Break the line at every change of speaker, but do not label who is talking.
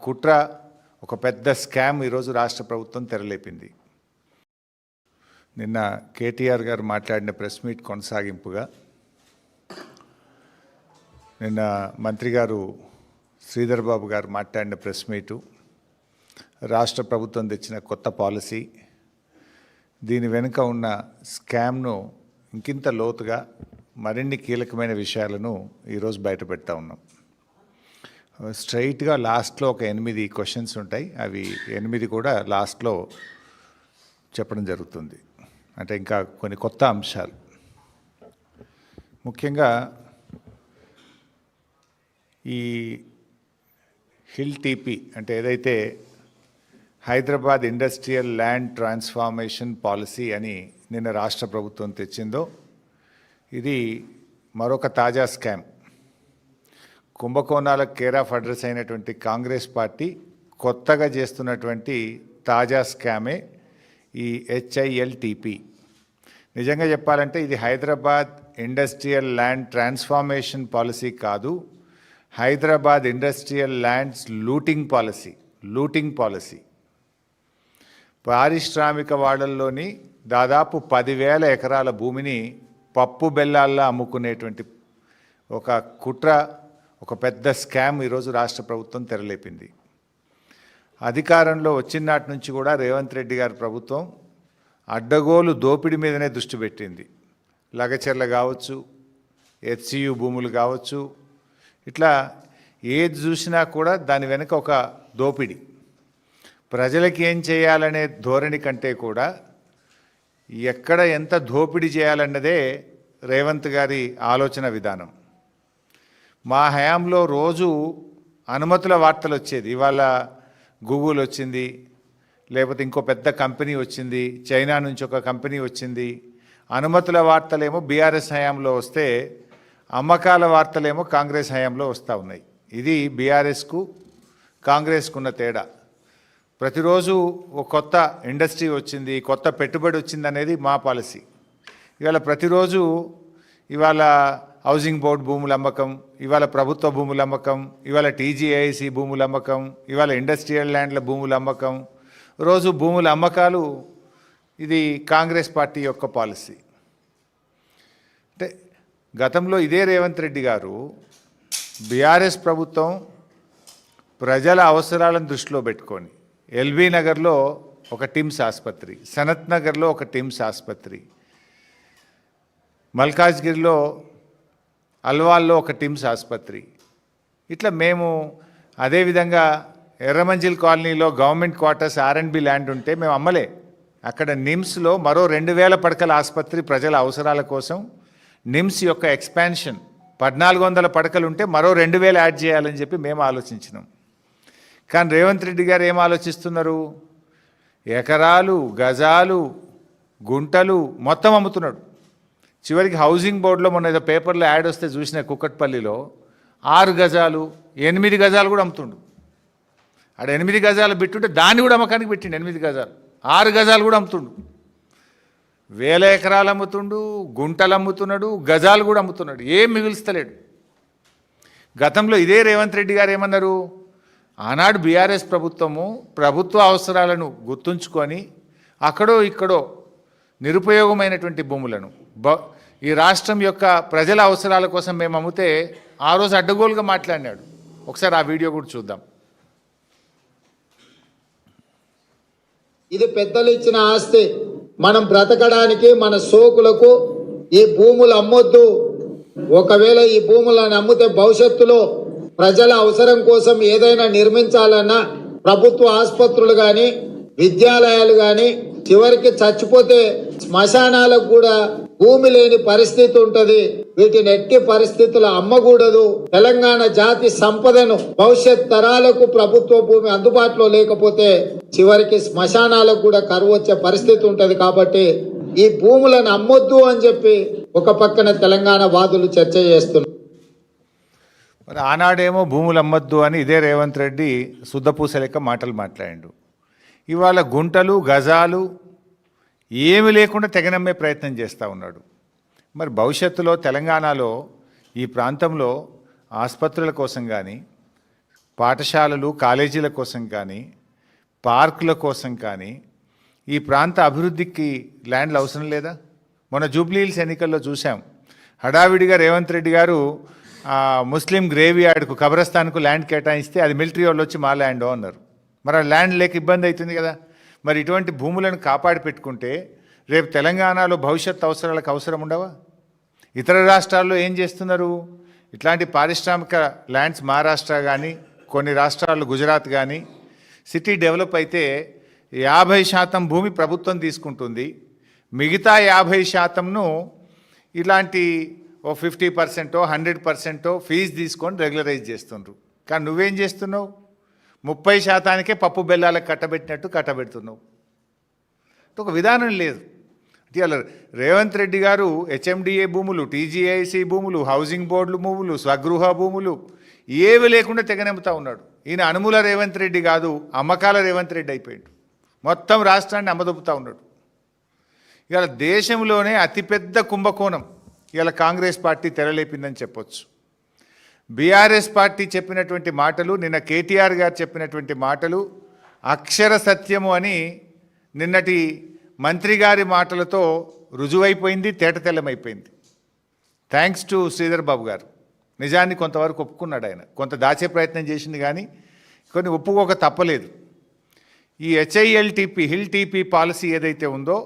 కుట్ర, ఒక పెద్ద స్కామ్ ఈరోజు రాష్ట్ర ప్రభుత్వం తెరలేపింది. నిన్న కేటీఆర్ గారు మాట్లాడిన ప్రెస్ మీట్ కొనసాగింపుగా నిన్న మంత్రి గారు శ్రీధర్ బాబు గారు మాట్లాడిన ప్రెస్ మీటు, రాష్ట్ర ప్రభుత్వం తెచ్చిన కొత్త పాలసీ, దీని వెనుక ఉన్న స్కామ్ను ఇంకింత లోతుగా మరిన్ని కీలకమైన విషయాలను ఈరోజు బయటపెడతా ఉన్నాం. స్ట్రైట్గా లాస్ట్లో ఒక 8 క్వశ్చన్స్ ఉంటాయి. అవి 8 కూడా లాస్ట్లో చెప్పడం జరుగుతుంది. అంటే ఇంకా కొన్ని కొత్త అంశాలు, ముఖ్యంగా ఈ హిల్ టీపీ అంటే ఏదైతే Hyderabad industrial land transformation policy అని నిన్న రాష్ట్ర ప్రభుత్వం తెచ్చిందో, ఇది మరొక తాజా స్కామ్. కుంభకోణాలకు కేర్ ఆఫ్ అడ్రస్ అయినటువంటి కాంగ్రెస్ పార్టీ కొత్తగా చేస్తున్నటువంటి తాజా స్కామే ఈ HILTP. నిజంగా చెప్పాలంటే ఇది Hyderabad industrial land transformation policy కాదు, Hyderabad industrial lands looting policy. పారిశ్రామిక వాడల్లోని దాదాపు 10,000 ఎకరాల భూమిని పప్పు బెల్లాల్లో అమ్ముకునేటువంటి ఒక కుట్ర, ఒక పెద్ద స్కామ్ ఈరోజు రాష్ట్ర ప్రభుత్వం తెరలేపింది. అధికారంలో వచ్చిన నాటి నుంచి కూడా రేవంత్ రెడ్డి గారి ప్రభుత్వం అడ్డగోలు దోపిడీ మీదనే దృష్టి పెట్టింది. లగచెర్ల కావచ్చు, HCU భూములు కావచ్చు, ఇట్లా ఏది చూసినా కూడా దాని వెనుక ఒక దోపిడీ. ప్రజలకి ఏం చేయాలనే ధోరణి కంటే కూడా ఎక్కడ ఎంత దోపిడీ చేయాలన్నదే రేవంత్ గారి ఆలోచన విధానం. మా హయాంలో రోజు అనుమతుల వార్తలు వచ్చేది. ఇవాళ గూగుల్ వచ్చింది, లేకపోతే ఇంకో పెద్ద కంపెనీ వచ్చింది, చైనా నుంచి ఒక కంపెనీ వచ్చింది. అనుమతుల వార్తలేమో బీఆర్ఎస్ హయాంలో వస్తే, అమ్మకాల వార్తలేమో కాంగ్రెస్ హయాంలో వస్తూ ఉన్నాయి. ఇది బీఆర్ఎస్కు కాంగ్రెస్కు ఉన్న తేడా. ప్రతిరోజు ఒక కొత్త ఇండస్ట్రీ వచ్చింది, కొత్త పెట్టుబడి వచ్చింది అనేది మా పాలసీ. ప్రతిరోజు ఇవాళ హౌసింగ్ బోర్డు భూముల అమ్మకం, ఇవాళ ప్రభుత్వ భూముల అమ్మకం, ఇవాళ TGIC భూముల అమ్మకం, ఇవాళ ఇండస్ట్రియల్ ల్యాండ్ల భూముల అమ్మకం, రోజు భూముల అమ్మకాలు. ఇది కాంగ్రెస్ పార్టీ యొక్క పాలసీ. అంటే గతంలో ఇదే రేవంత్ రెడ్డి గారు, బీఆర్ఎస్ ప్రభుత్వం ప్రజల అవసరాలను దృష్టిలో పెట్టుకొని LB నగర్లో ఒక టిమ్స్ ఆసుపత్రి, సనత్ నగర్లో ఒక టిమ్స్ ఆసుపత్రి, మల్కాజ్గిరిలో అల్వాల్లో ఒక టిమ్స్ ఆసుపత్రి, ఇట్లా మేము అదేవిధంగా ఎర్రమంజిల్ కాలనీలో గవర్నమెంట్ క్వార్టర్స్ R&B ల్యాండ్ ఉంటే మేము అమ్మలే. అక్కడ నిమ్స్లో మరో 2,000 పడకల ఆసుపత్రి ప్రజల అవసరాల కోసం, నిమ్స్ యొక్క ఎక్స్పాన్షన్ 1,400 పడకలు ఉంటే మరో 2,000 యాడ్ చేయాలని చెప్పి మేము ఆలోచించినాం. కానీ రేవంత్ రెడ్డి గారు ఏం ఆలోచిస్తున్నారు? ఎకరాలు, గజాలు, గుంటలు మొత్తం అమ్ముతున్నాడు. చివరికి హౌసింగ్ బోర్డులో మొన్న ఏదో పేపర్లో యాడ్ వస్తే చూసిన, కుక్కట్పల్లిలో 6 గజాలు 8 గజాలు కూడా అమ్ముతుండు. ఆడ 8 గజాలు పెట్టుంటే దాన్ని కూడా అమ్మకానికి పెట్టిండు. 8 గజాలు 6 గజాలు కూడా అమ్ముతుండు. 1000 ఎకరాలు అమ్ముతుండు, గుంటలు అమ్ముతున్నాడు, గజాలు కూడా అమ్ముతున్నాడు. ఏం మిగులుస్తలేడు. గతంలో ఇదే రేవంత్ రెడ్డి గారు ఏమన్నారు? ఆనాడు బీఆర్ఎస్ ప్రభుత్వము ప్రభుత్వ అవసరాలను గుర్తుంచుకొని అక్కడో ఇక్కడో నిరుపయోగమైనటువంటి భూములను ఈ రాష్ట్రం యొక్క ప్రజల అవసరాల కోసం మేము అమ్మితే ఆ రోజు అడ్డగోలుగా మాట్లాడినాడు. ఒకసారి ఆ వీడియో కూడా చూద్దాం.
ఇది పెద్దలు ఇచ్చిన ఆస్తి. మనం బ్రతకడానికి, మన సోకులకు ఈ భూములు అమ్మొద్దు. ఒకవేళ ఈ భూములను అమ్మితే భవిష్యత్తులో ప్రజల అవసరం కోసం ఏదైనా నిర్మించాలన్నా ప్రభుత్వ ఆసుపత్రులు కానీ, విద్యాలయాలు కానీ, చివరికి చచ్చిపోతే శ్మశానాలకు కూడా భూమి లేని పరిస్థితి ఉంటది. వీటిని ఎట్టి పరిస్థితుల్లో అమ్మకూడదు. తెలంగాణ జాతి సంపదను భవిష్యత్ తరాలకు ప్రభుత్వ భూమి అందుబాటులో లేకపోతే చివరికి శ్మశానాలకు కూడా కరువు వచ్చే పరిస్థితి ఉంటది. కాబట్టి ఈ భూములను అమ్మొద్దు అని చెప్పి ఒక పక్కన తెలంగాణ వాదులు చర్చ చేస్తున్నారు.
మరి ఆనాడేమో భూములు అమ్మొద్దు అని ఇదే రేవంత్ రెడ్డి శుద్ధపూస లెక్క మాటలు మాట్లాడిండు. ఇవాళ గుంటలు, గజాలు ఏమి లేకుండా తెగనమ్మే ప్రయత్నం చేస్తూ ఉన్నాడు. మరి భవిష్యత్తులో తెలంగాణలో ఈ ప్రాంతంలో ఆసుపత్రుల కోసం కానీ, పాఠశాలలు కాలేజీల కోసం కానీ పార్కుల కోసం కానీ ఈ ప్రాంత అభివృద్ధికి ల్యాండ్లు అవసరం లేదా? మొన్న జూబ్లీ హిల్స్ ఎన్నికల్లో చూసాం, హడావిడిగా రేవంత్ రెడ్డి గారు ముస్లిం గ్రేవ్ యార్డ్కు కబ్రస్థాన్కు ల్యాండ్ కేటాయిస్తే అది మిలిటరీ వాళ్ళు వచ్చి మా ల్యాండ్ అన్నారు. మరి ఆ ల్యాండ్ లేక ఇబ్బంది అవుతుంది కదా. మరి ఇటువంటి భూములను కాపాడి పెట్టుకుంటే రేపు తెలంగాణలో భవిష్యత్ అవసరాలకు అవసరం ఉండవా? ఇతర రాష్ట్రాల్లో ఏం చేస్తున్నారు? ఇట్లాంటి పారిశ్రామిక ల్యాండ్స్ మహారాష్ట్ర కానీ కొన్ని రాష్ట్రాలు గుజరాత్ కానీ సిటీ డెవలప్ అయితే 50% భూమి ప్రభుత్వం తీసుకుంటుంది, మిగతా 50%ను ఇలాంటి ఓ 50% 100% ఫీజు తీసుకొని రెగ్యులరైజ్ చేస్తుండ్రు. కానీ నువ్వేం చేస్తున్నావు? 30%కే పప్పు బెల్లాలకు కట్టబెడుతున్నావు. ఒక విధానం లేదు. ఇవాళ రేవంత్ రెడ్డి గారు హెచ్ఎండిఏ భూములు, టీజీఐసి భూములు, హౌసింగ్ బోర్డులు భూములు, స్వగృహ భూములు ఏవి లేకుండా తెగనెమ్ముతా ఉన్నాడు. ఈయన అనుముల రేవంత్ రెడ్డి కాదు, అమ్మకాల రేవంత్ రెడ్డి అయిపోయాడు. మొత్తం రాష్ట్రాన్ని అమ్మదొప్పుతూ ఉన్నాడు. ఇవాళ దేశంలోనే అతిపెద్ద కుంభకోణం ఇవాళ కాంగ్రెస్ పార్టీ తెరలేపిందని చెప్పొచ్చు. బీఆర్ఎస్ పార్టీ చెప్పినటువంటి మాటలు, నిన్న కేటీఆర్ గారు చెప్పినటువంటి మాటలు అక్షర సత్యము అని నిన్నటి మంత్రి గారి మాటలతో రుజువైపోయింది, తేటతెల్లమైపోయింది. థ్యాంక్స్ టు శ్రీధర్ బాబు గారు. నిజాన్ని కొంతవరకు ఒప్పుకున్నాడు. ఆయన కొంత దాచే ప్రయత్నం చేసింది కానీ కొన్ని ఒప్పుకోక తప్పలేదు. ఈ HILTP హిల్ టీపీ పాలసీ ఏదైతే ఉందో